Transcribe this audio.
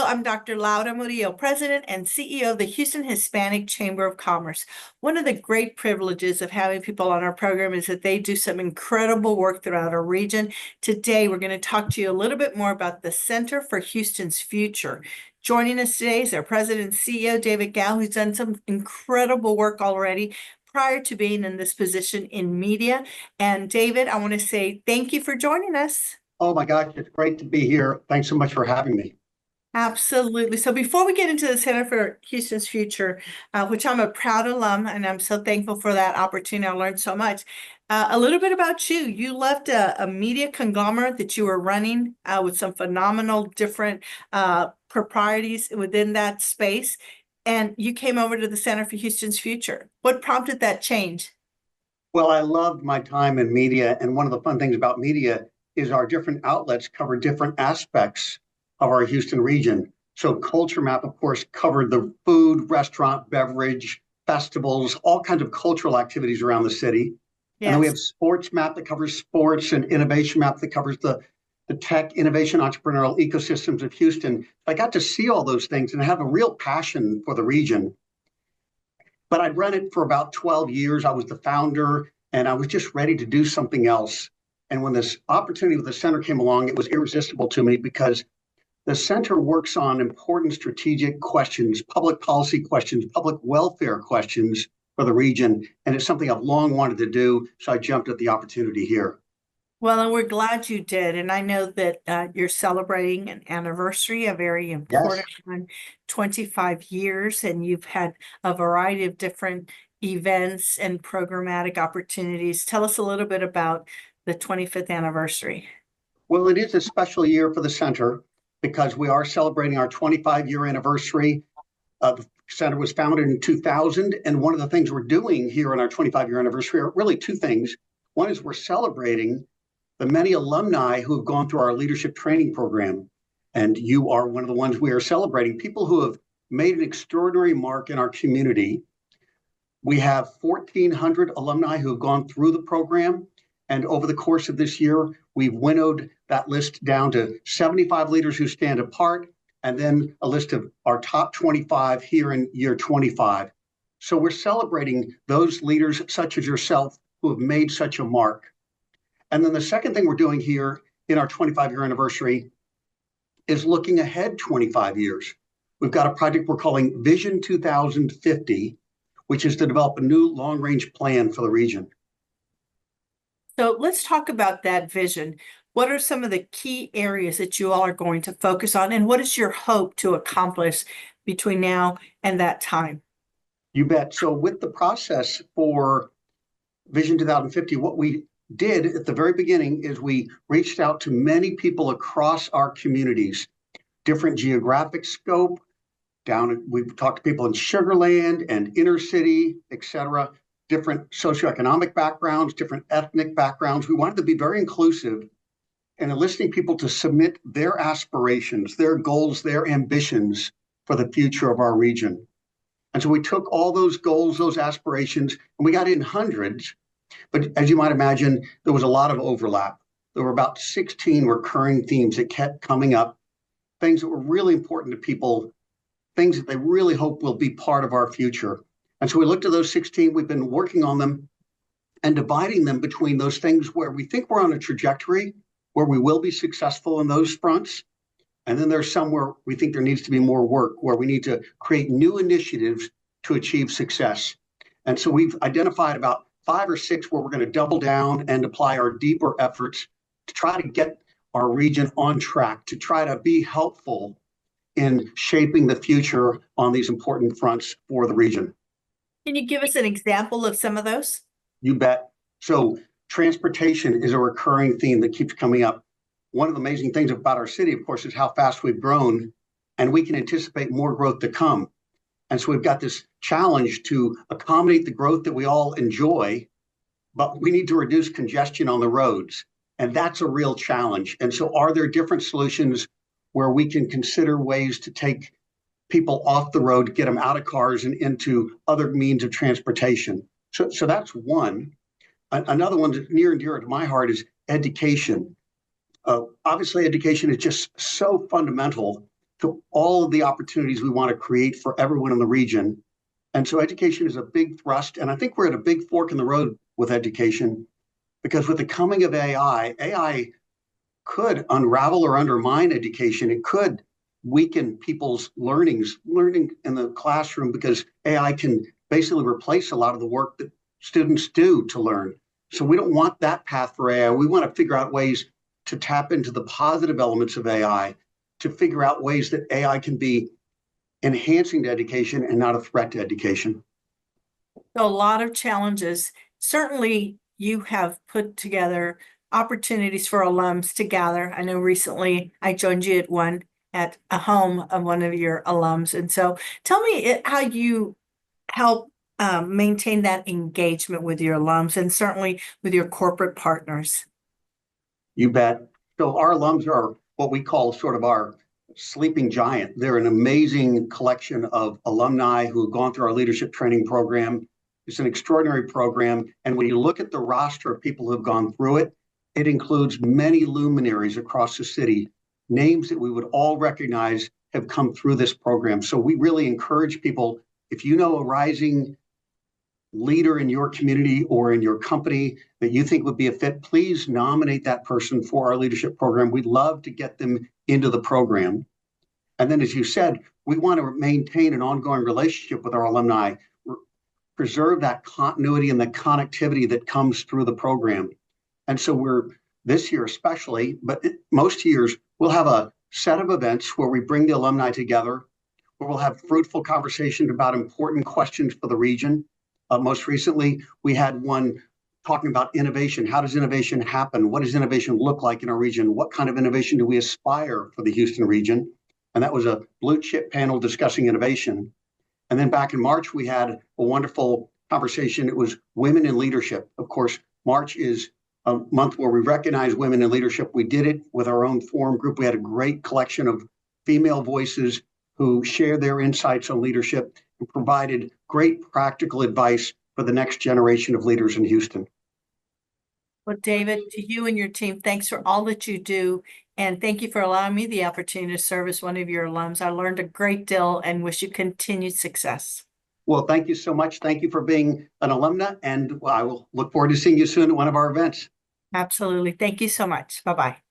Hello, I'm Dr. Laura Murillo, President and CEO of the Houston Hispanic Chamber of Commerce. One of the great privileges of having people on our program is that they do some incredible work throughout our region. Today, we're going to talk to you a little bit more about the Center for Houston's Future. Joining us today is our President and CEO, David Gao, who's done some incredible work already prior to being in this position in media. And David, I want to say thank you for joining us. Oh my gosh, it's great to be here. Thanks so much for having me. Absolutely. So before we get into the Center for Houston's Future, which I'm a proud alum, and I'm so thankful for that opportunity, I learned so much. A little bit about you. You left a media conglomerate that you were running with some phenomenal different proprieties within that space, and you came over to the Center for Houston's Future. What prompted that change? Well, I loved my time in media, and one of the fun things about media is our different outlets cover different aspects of our Houston region. So Culture Map, of course, covered the food, restaurant, beverage, festivals, all kinds of cultural activities around the city. And then we have Sports Map that covers sports, and Innovation Map that covers the tech, innovation, entrepreneurial ecosystems of Houston. I got to see all those things and have a real passion for the region. But I'd run it for about 12 years. I was the founder, and I was just ready to do something else. And when this opportunity with the center came along, it was irresistible to me because the center works on important strategic questions, public policy questions, public welfare questions for the region. And it's something I've long wanted to do. So I jumped at the opportunity here. Well, and we're glad you did. And I know that you're celebrating an anniversary, a very important one, 25 years, and you've had a variety of different events and programmatic opportunities. Tell us a little bit about the 25th anniversary. Well, it is a special year for the center because we are celebrating our 25-year anniversary. The center was founded in 2000, and one of the things we're doing here on our 25-year anniversary are really two things. One is we're celebrating the many alumni who have gone through our leadership training program, and you are one of the ones we are celebrating, people who have made an extraordinary mark in our community. We have 1,400 alumni who have gone through the program, and over the course of this year, we've winnowed that list down to 75 leaders who stand apart, and then a list of our top 25 here in year 25. So we're celebrating those leaders such as yourself who have made such a mark. And then the second thing we're doing here in our 25-year anniversary is looking ahead 25 years. We've got a project we're calling Vision 2050, which is to develop a new long-range plan for the region. So let's talk about that vision. What are some of the key areas that you all are going to focus on, and what is your hope to accomplish between now and that time? You bet. So with the process for Vision 2050, what we did at the very beginning is we reached out to many people across our communities, different geographic scope. We've talked to people in Sugar Land and inner city, et cetera, different socioeconomic backgrounds, different ethnic backgrounds. We wanted to be very inclusive and enlisting people to submit their aspirations, their goals, their ambitions for the future of our region. And so we took all those goals, those aspirations, and we got in hundreds. But as you might imagine, there was a lot of overlap. There were about 16 recurring themes that kept coming up, things that were really important to people, things that they really hope will be part of our future. And so we looked at those 16, we've been working on them and dividing them between those things where we think we're on a trajectory, where we will be successful in those fronts. And then there's some where we think there needs to be more work, where we need to create new initiatives to achieve success. And so we've identified about 5 or 6 where we're going to double down and apply our deeper efforts to try to get our region on track, to try to be helpful in shaping the future on these important fronts for the region. Can you give us an example of some of those? You bet. So transportation is a recurring theme that keeps coming up. One of the amazing things about our city, of course, is how fast we've grown, and we can anticipate more growth to come. And so we've got this challenge to accommodate the growth that we all enjoy, but we need to reduce congestion on the roads. And that's a real challenge. And so are there different solutions where we can consider ways to take people off the road, get them out of cars and into other means of transportation? So that's one. Another one that's near and dear to my heart is education. Obviously, education is just so fundamental to all of the opportunities we want to create for everyone in the region. And so education is a big thrust. And I think we're at a big fork in the road with education, because with the coming of AI could unravel or undermine education. It could weaken people's learning in the classroom, because AI can basically replace a lot of the work that students do to learn. So we don't want that path for AI. We want to figure out ways to tap into the positive elements of AI, to figure out ways that AI can be enhancing to education and not a threat to education. A lot of challenges. Certainly, you have put together opportunities for alums to gather. I know recently I joined you at a home of one of your alums. And so tell me how you help maintain that engagement with your alums and certainly with your corporate partners. You bet. So our alums are what we call sort of our sleeping giant. They're an amazing collection of alumni who have gone through our leadership training program. It's an extraordinary program. And when you look at the roster of people who have gone through it, it includes many luminaries across the city, names that we would all recognize have come through this program. So we really encourage people, if you know a rising leader in your community or in your company that you think would be a fit, please nominate that person for our leadership program. We'd love to get them into the program. And then, as you said, we want to maintain an ongoing relationship with our alumni, preserve that continuity and the connectivity that comes through the program. And so we're, this year especially, but most years, we'll have a set of events where we bring the alumni together, where we'll have fruitful conversations about important questions for the region. Most recently, we had one talking about innovation. How does innovation happen? What does innovation look like in our region? What kind of innovation do we aspire for the Houston region? And that was a blue chip panel discussing innovation. And then back in March, we had a wonderful conversation. It was women in leadership. Of course, March is a month where we recognize women in leadership. We did it with our own forum group. We had a great collection of female voices who shared their insights on leadership and provided great practical advice for the next generation of leaders in Houston. Well, David, to you and your team, thanks for all that you do. And thank you for allowing me the opportunity to serve as one of your alums. I learned a great deal and wish you continued success. Well, thank you so much. Thank you for being an alumna, and I will look forward to seeing you soon at one of our events. Absolutely. Thank you so much. Bye-bye.